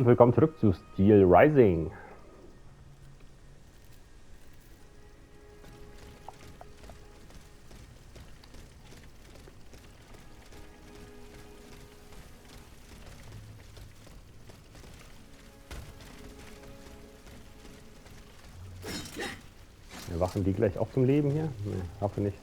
Willkommen zurück zu Steelrising. Wachen die gleich auch zum Leben hier? Nee, hoffe nicht.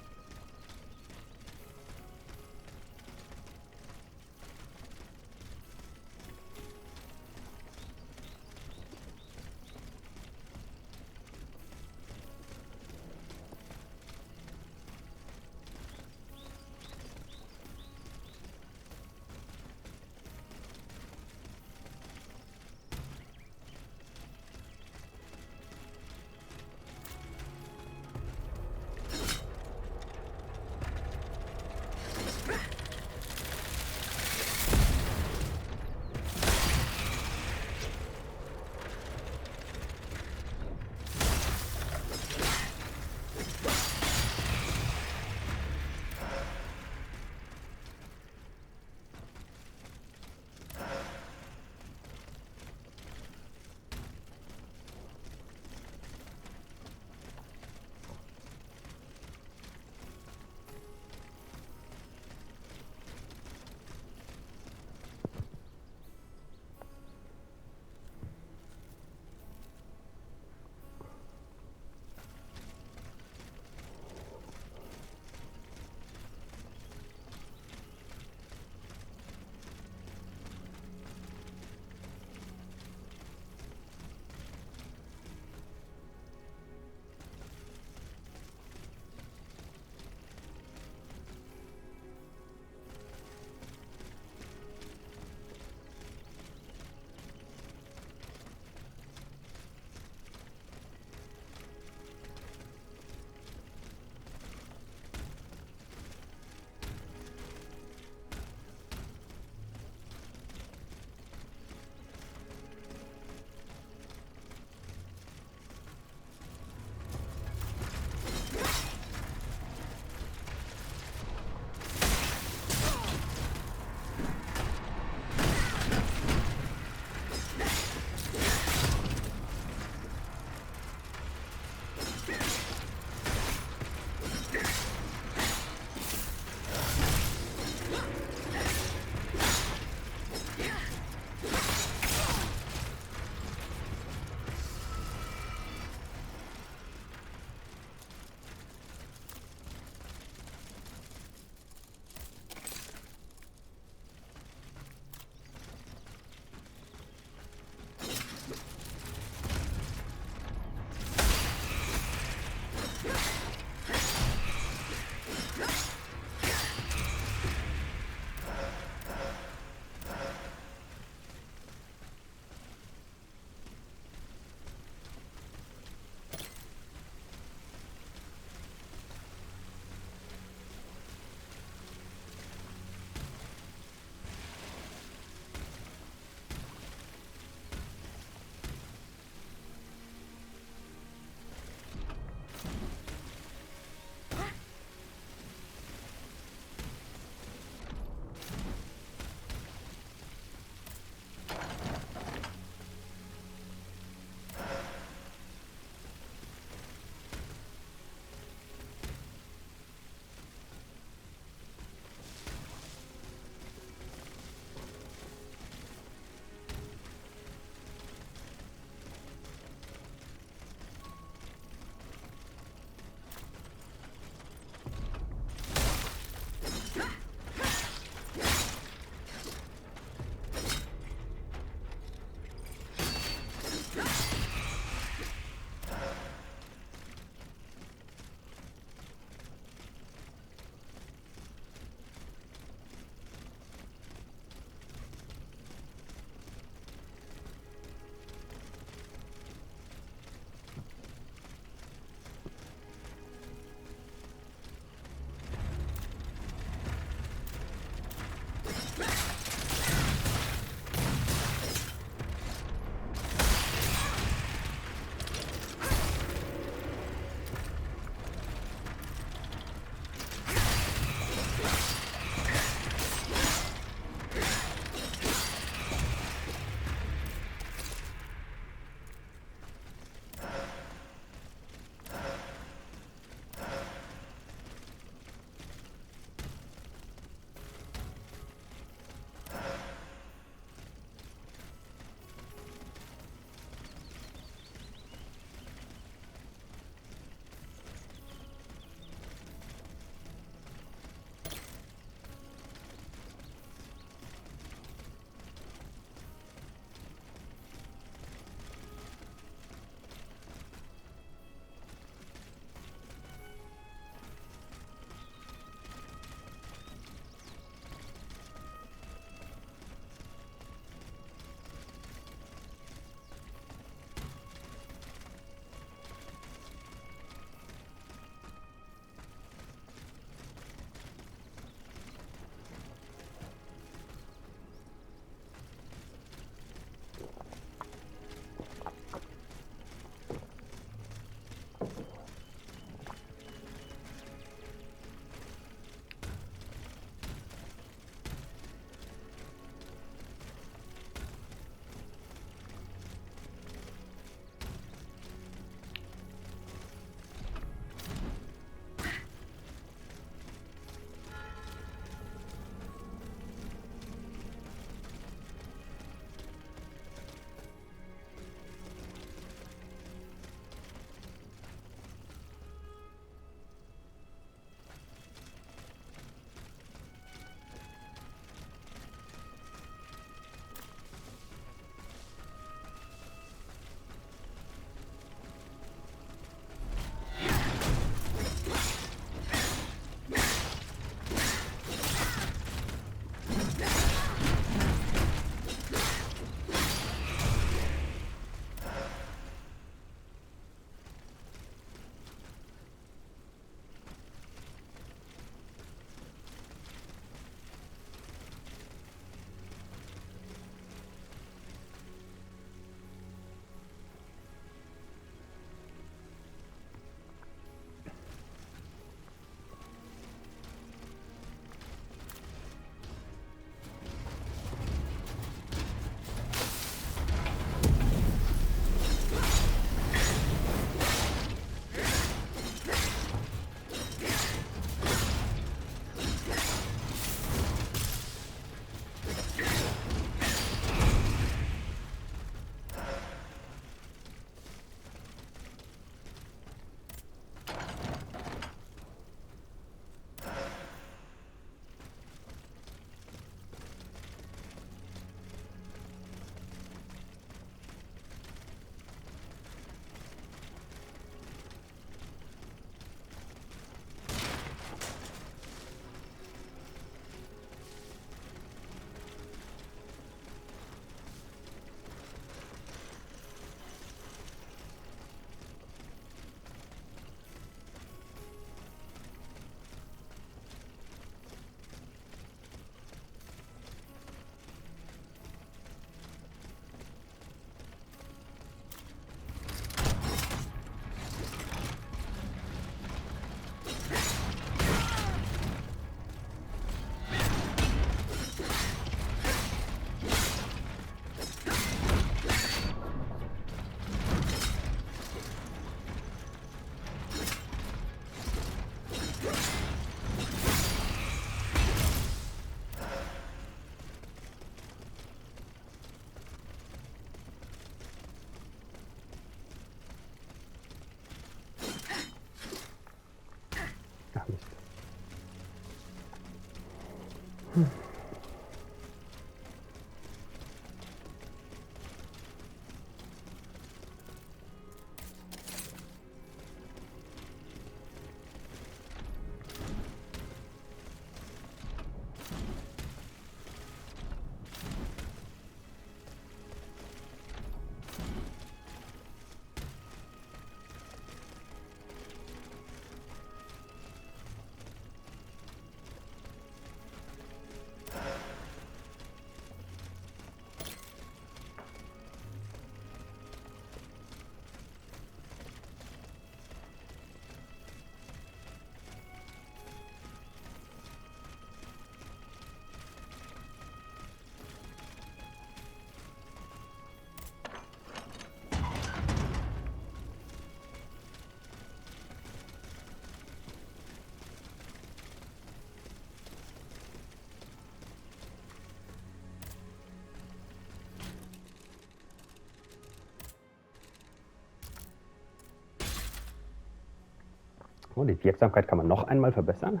Oh, die Wirksamkeit kann man noch einmal verbessern.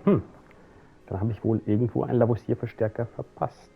Dann habe ich wohl irgendwo einen Lavoisier-Verstärker verpasst.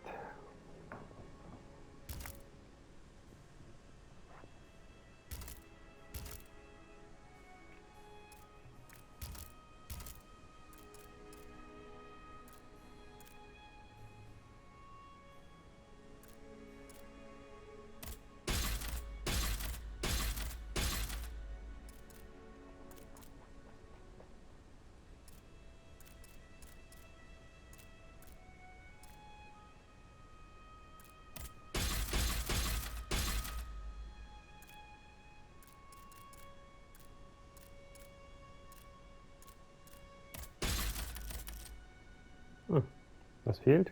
Was fehlt?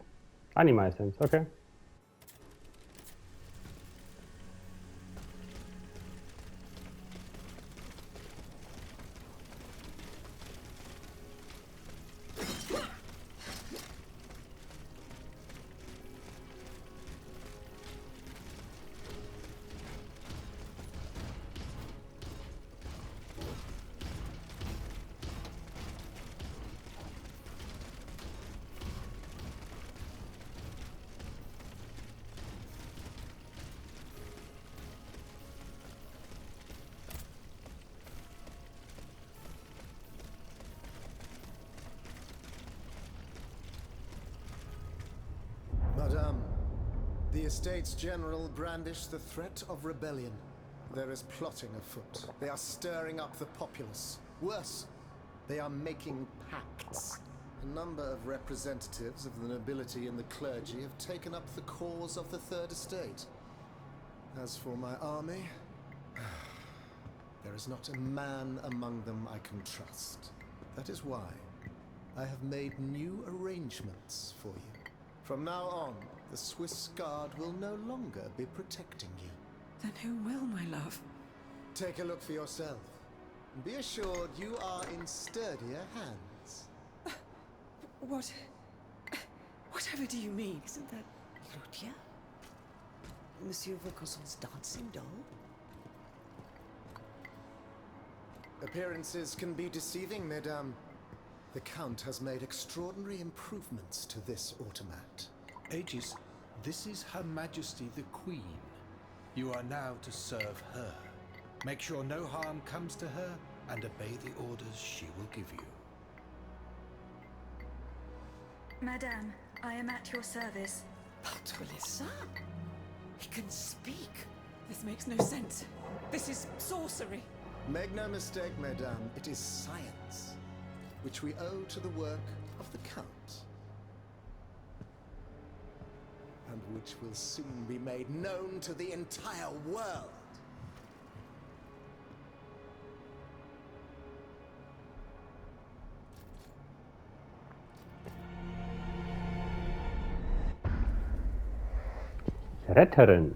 Anima-Essenz, okay. Madame, the Estates General brandish the threat of rebellion. There is plotting afoot. They are stirring up the populace. Worse, they are making pacts. A number of representatives of the nobility and the clergy have taken up the cause of the Third Estate. As for my army, there is not a man among them I can trust. That is why I have made new arrangements for you. From now on, the Swiss Guard will no longer be protecting you. Then who will, my love? Take a look for yourself. And be assured you are in sturdier hands. Whatever do you mean? Isn't that Claudia? Monsieur Vaucanson's dancing doll? Appearances can be deceiving, mesdames. The Count has made extraordinary improvements to this automat. Aegis, this is Her Majesty the Queen. You are now to serve her. Make sure no harm comes to her and obey the orders she will give you. Madame, I am at your service. Patrouille, he can speak. This makes no sense. This is sorcery. Make no mistake, mesdames, it is science, which we owe to the work of the Count, and which will soon be made known to the entire world. Retterin.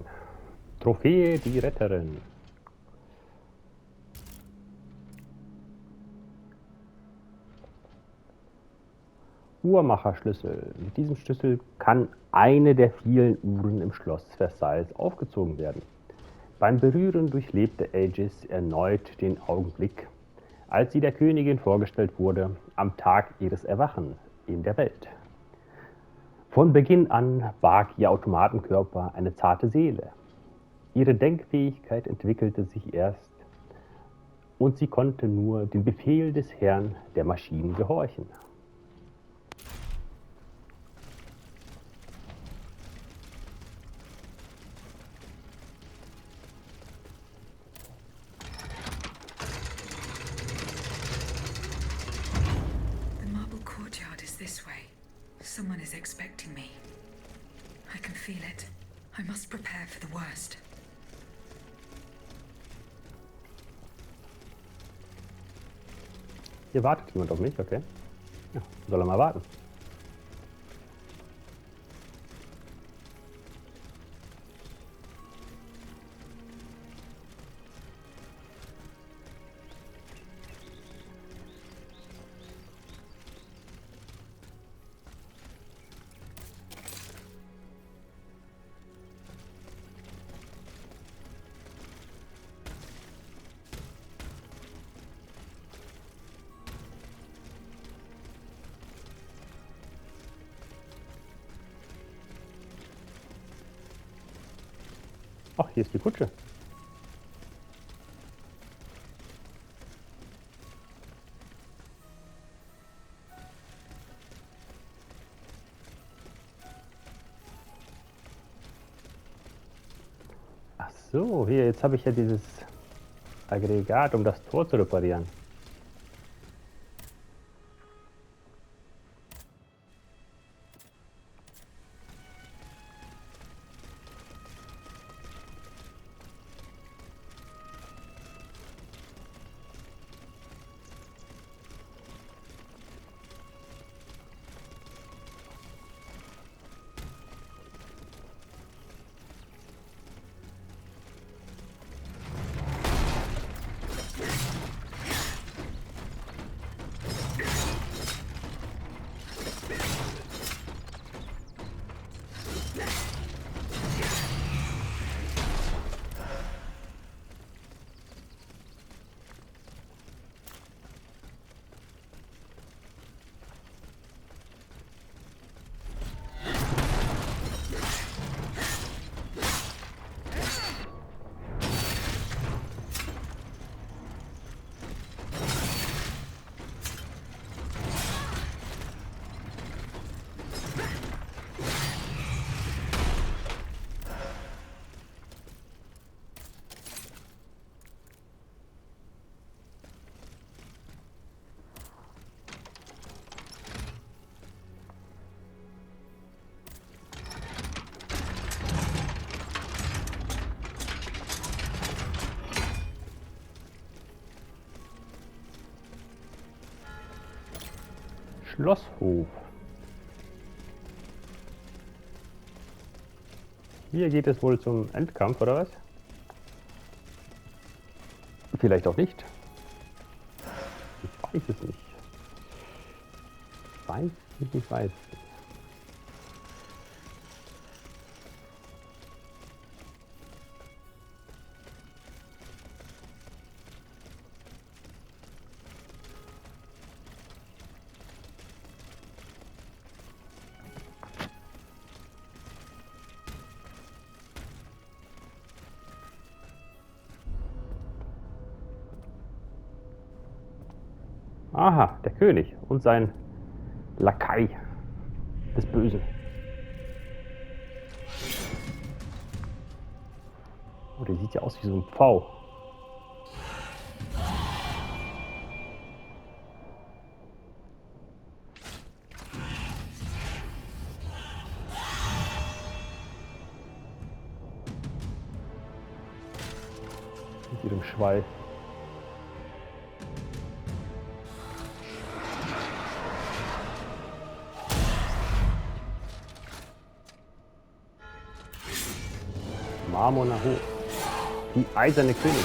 Trophäe die Retterin. Uhrmacherschlüssel. Mit diesem Schlüssel kann eine der vielen Uhren im Schloss Versailles aufgezogen werden. Beim Berühren durchlebte Aegis erneut den Augenblick, als sie der Königin vorgestellt wurde, am Tag ihres Erwachens in der Welt. Von Beginn an barg ihr Automatenkörper eine zarte Seele. Ihre Denkfähigkeit entwickelte sich erst und sie konnte nur dem Befehl des Herrn der Maschinen gehorchen. Someone is expecting me. I can feel it. I must prepare for the worst. Hier wartet jemand auf mich, okay? Ja, soll er mal warten. Ach, hier ist die Kutsche. Ach so, hier, jetzt habe ich ja dieses Aggregat, um das Tor zu reparieren. Schlosshof. Hier geht es wohl zum Endkampf, oder was? Vielleicht auch nicht. Ich weiß es nicht. Ich weiß es nicht. Aha, der König und sein Lakai des Bösen. Oh, der sieht ja aus wie so ein Pfau. Mit ihrem Schweif. Marmorner Hof. Die eiserne Königin.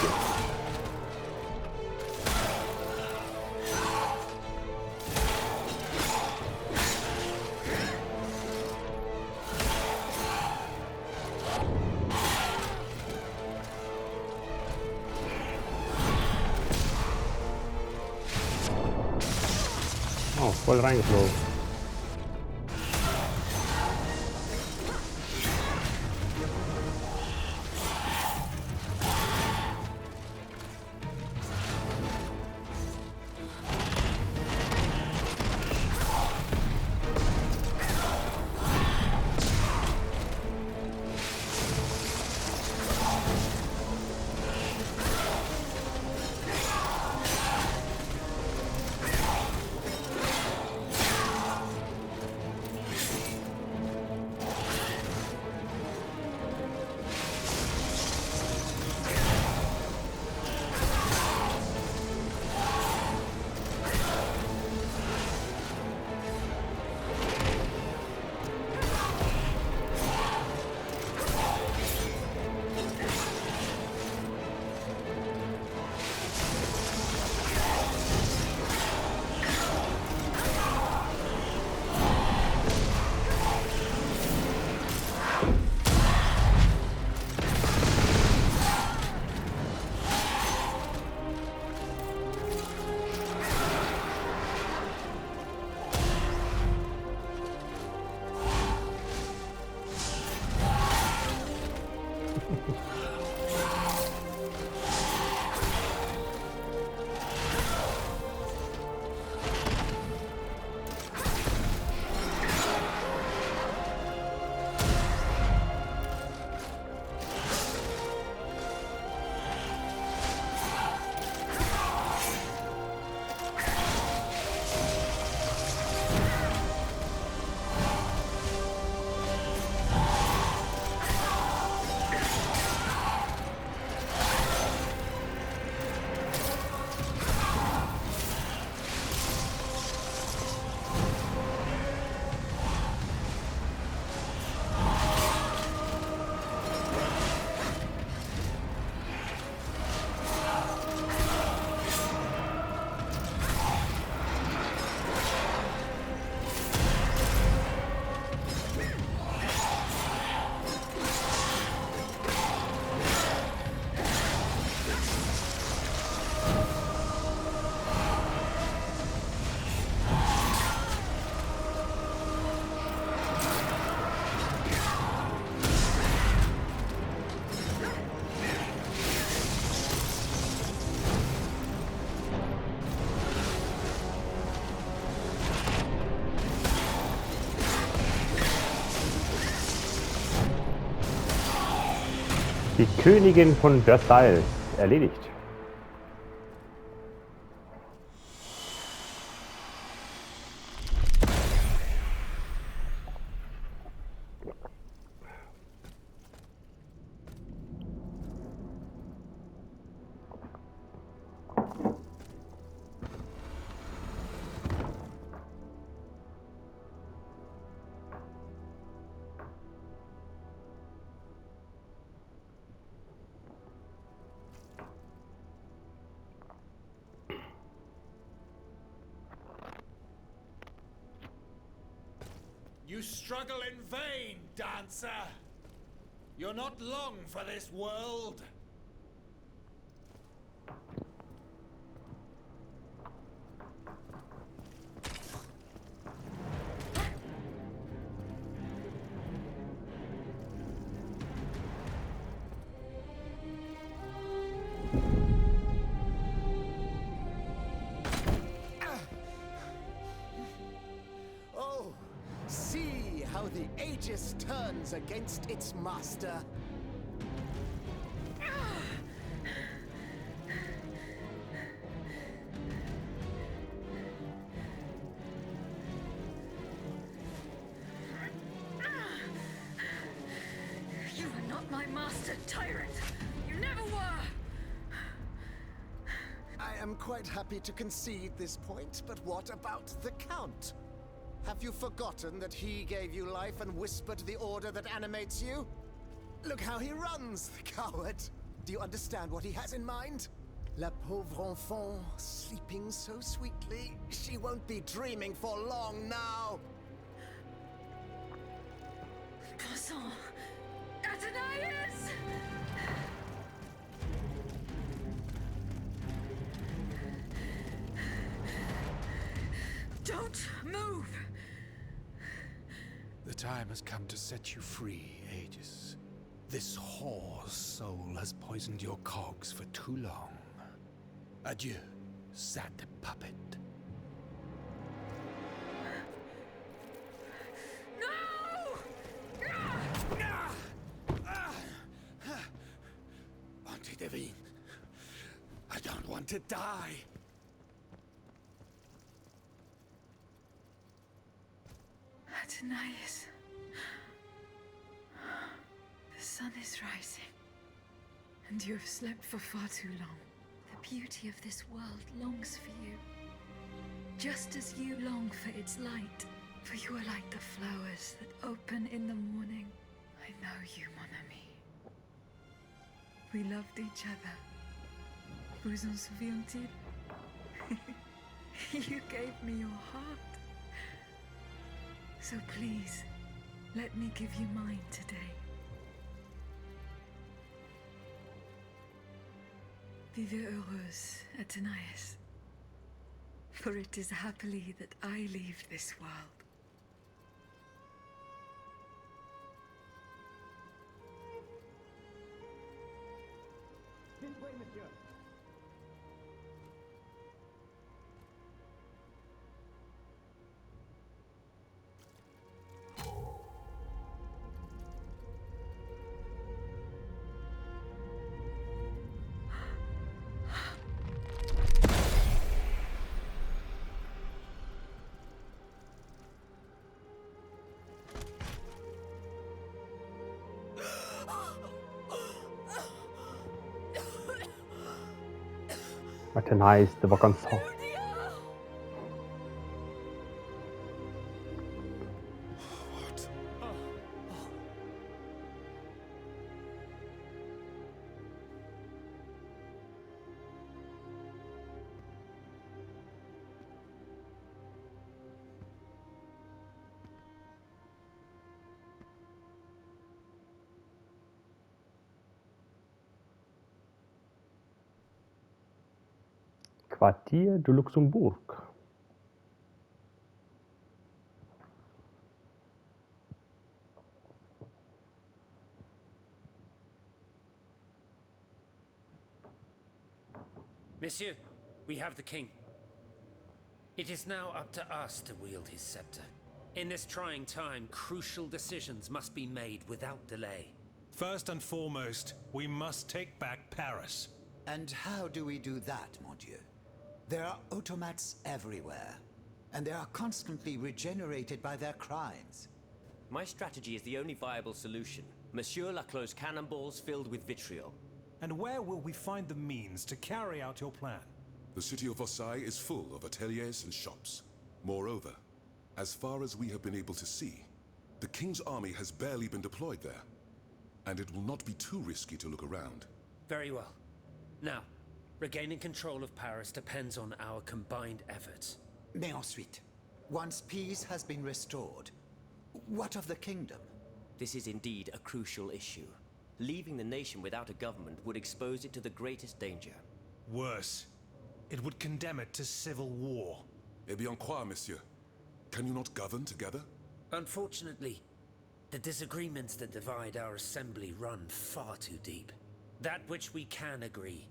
Oh, voll reingeflogen. Die Königin von Versailles erledigt. You struggle in vain, dancer! You're not long for this world! Oh, see how the Aegis turns against its master. You are not my master, tyrant! You never were! I am quite happy to concede this point, but what about the Count? Have you forgotten that he gave you life and whispered the order that animates you? Look how he runs, the coward! Do you understand what he has in mind? La pauvre enfant, sleeping so sweetly, she won't be dreaming for long now! Croissant! Athenais! Don't move! The time has come to set you free, Aegis. This whore's soul has poisoned your cogs for too long. Adieu, sad puppet. No! Antidivine, I don't want to die. Athenais. The sun is rising, and you have slept for far too long. The beauty of this world longs for you, just as you long for its light. For you are like the flowers that open in the morning. I know you, mon ami. We loved each other. Vous en souvient-il? You gave me your heart. So please, let me give you mine today. Vivez heureuse, Athenais. For it is happily that I leave this world. Athenais de Vacances. What? Quartier du Luxembourg. Monsieur, we have the king. It is now up to us to wield his scepter. In this trying time, crucial decisions must be made without delay. First and foremost, we must take back Paris. And how do we do that, mon Dieu? There are automats everywhere, and they are constantly regenerated by their crimes. My strategy is the only viable solution. Monsieur Laclos' cannonballs filled with vitriol. And where will we find the means to carry out your plan? The city of Versailles is full of ateliers and shops. Moreover, as far as we have been able to see, the King's army has barely been deployed there. And it will not be too risky to look around. Very well. Now, regaining control of Paris depends on our combined efforts. Mais ensuite, once peace has been restored, what of the kingdom? This is indeed a crucial issue. Leaving the nation without a government would expose it to the greatest danger. Worse, it would condemn it to civil war. Eh bien quoi, monsieur? Can you not govern together? Unfortunately, the disagreements that divide our assembly run far too deep. That which we can agree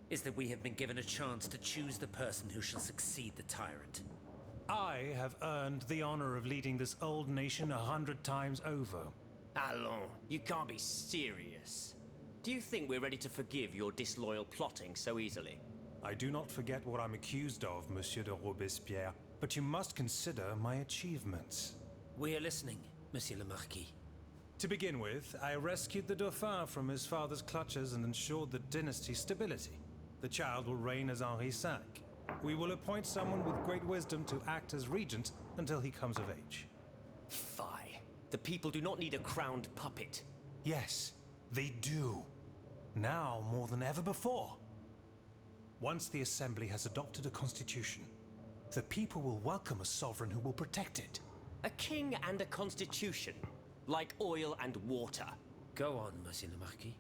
is that we have been given a chance to choose the person who shall succeed the tyrant. I have earned the honor of leading this old nation 100 times over. Allons, you can't be serious. Do you think we're ready to forgive your disloyal plotting so easily? I do not forget what I'm accused of, Monsieur de Robespierre, but you must consider my achievements. We are listening, Monsieur le Marquis. To begin with, I rescued the Dauphin from his father's clutches and ensured the dynasty's stability. The child will reign as Henri V. We will appoint someone with great wisdom to act as regent until he comes of age. Fie. The people do not need a crowned puppet. Yes, they do. Now more than ever before. Once the Assembly has adopted a constitution, the people will welcome a sovereign who will protect it. A king and a constitution, like oil and water. Go on, Monsieur le Marquis.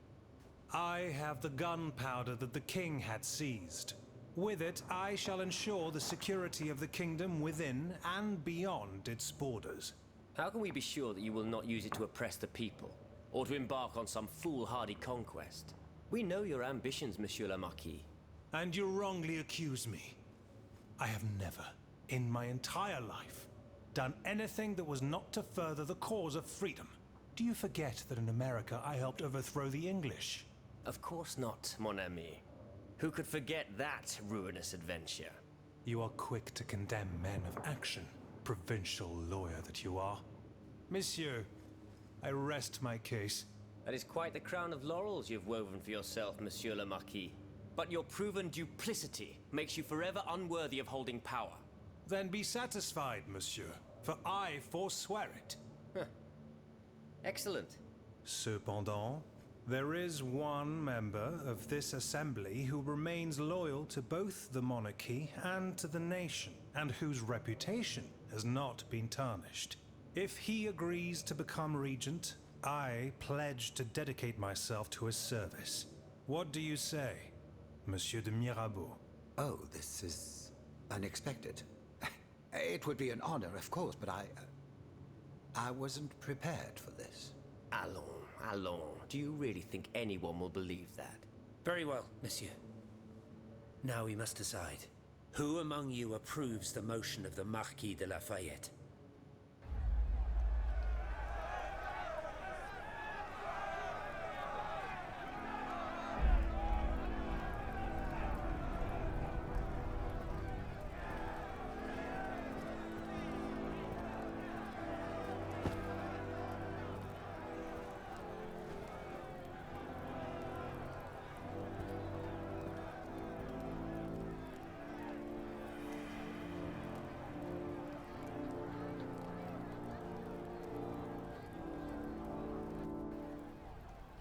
I have the gunpowder that the king had seized. With it, I shall ensure the security of the kingdom within and beyond its borders. How can we be sure that you will not use it to oppress the people, or to embark on some foolhardy conquest? We know your ambitions, Monsieur le Marquis. And you wrongly accuse me. I have never, in my entire life, done anything that was not to further the cause of freedom. Do you forget that in America I helped overthrow the English? Of course not, mon ami. Who could forget that ruinous adventure? You are quick to condemn men of action, provincial lawyer that you are. Monsieur, I rest my case. That is quite the crown of laurels you've woven for yourself, Monsieur le Marquis. But your proven duplicity makes you forever unworthy of holding power. Then be satisfied, monsieur, for I forswear it. Excellent. Cependant, there is one member of this assembly who remains loyal to both the monarchy and to the nation, and whose reputation has not been tarnished. If he agrees to become regent, I pledge to dedicate myself to his service. What do you say, Monsieur de Mirabeau? Oh, this is unexpected. It would be an honor, of course, but I wasn't prepared for this. Allons, allons. Do you really think anyone will believe that? Very well, Monsieur. Now we must decide. Who among you approves the motion of the Marquis de Lafayette?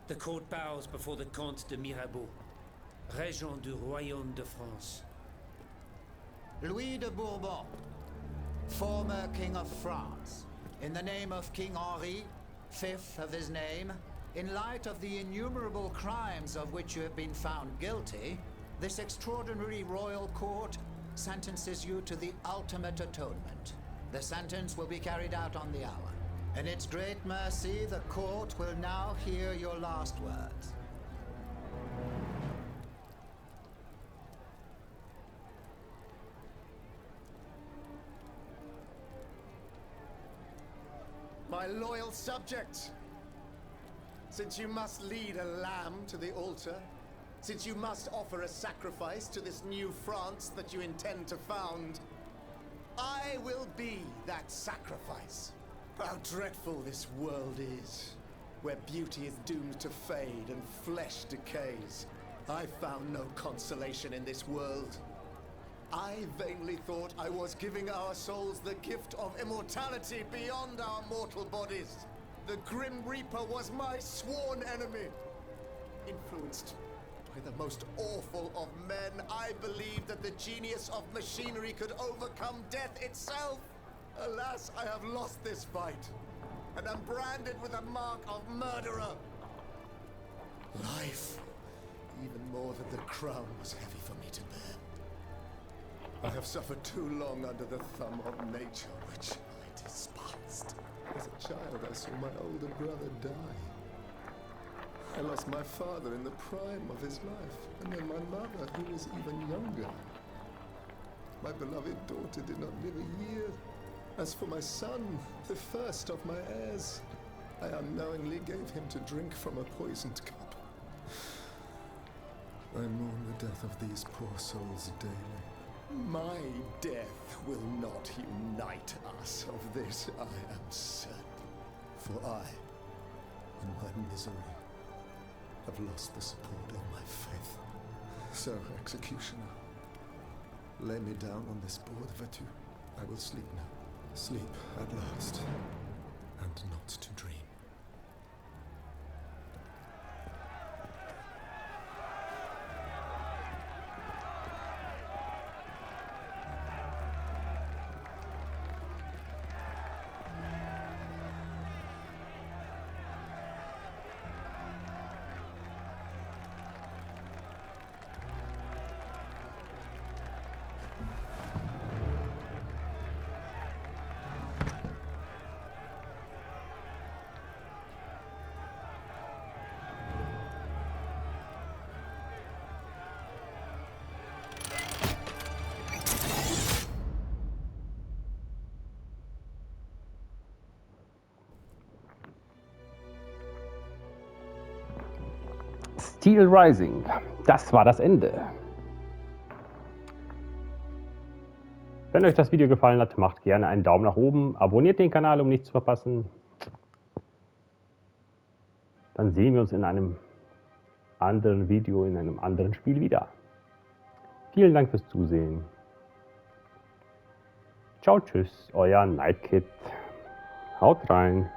The court bows before the Comte de Mirabeau, Régent du Royaume de France. Louis de Bourbon, former King of France, in the name of King Henri, fifth of his name, in light of the innumerable crimes of which you have been found guilty, this extraordinary royal court sentences you to the ultimate atonement. The sentence will be carried out on the hour. In its great mercy, the court will now hear your last words. My loyal subjects, Since you must lead a lamb to the altar, since you must offer a sacrifice to this new France that you intend to found, I will be that sacrifice. How dreadful this world is, where beauty is doomed to fade and flesh decays. I found no consolation in this world. I vainly thought I was giving our souls the gift of immortality beyond our mortal bodies. The Grim Reaper was my sworn enemy. Influenced by the most awful of men, I believed that the genius of machinery could overcome death itself. Alas, I have lost this fight, and am branded with a mark of murderer. Life, even more than the crown, was heavy for me to bear. I have suffered too long under the thumb of nature, which I despised. As a child, I saw my older brother die. I lost my father in the prime of his life, and then my mother, who was even younger. My beloved daughter did not live a year. As for my son, the first of my heirs, I unknowingly gave him to drink from a poisoned cup. I mourn the death of these poor souls daily. My death will not unite us, of this I am certain. For I, in my misery, have lost the support of my faith. So, executioner, lay me down on this board, Vertu. I will sleep now. Sleep at last, and not to dream. Steelrising, das war das Ende. Wenn euch das Video gefallen hat, macht gerne einen Daumen nach oben, abonniert den Kanal, um nichts zu verpassen. Dann sehen wir uns in einem anderen Video, in einem anderen Spiel wieder. Vielen Dank fürs Zusehen. Ciao, tschüss, euer Nightkid. Haut rein.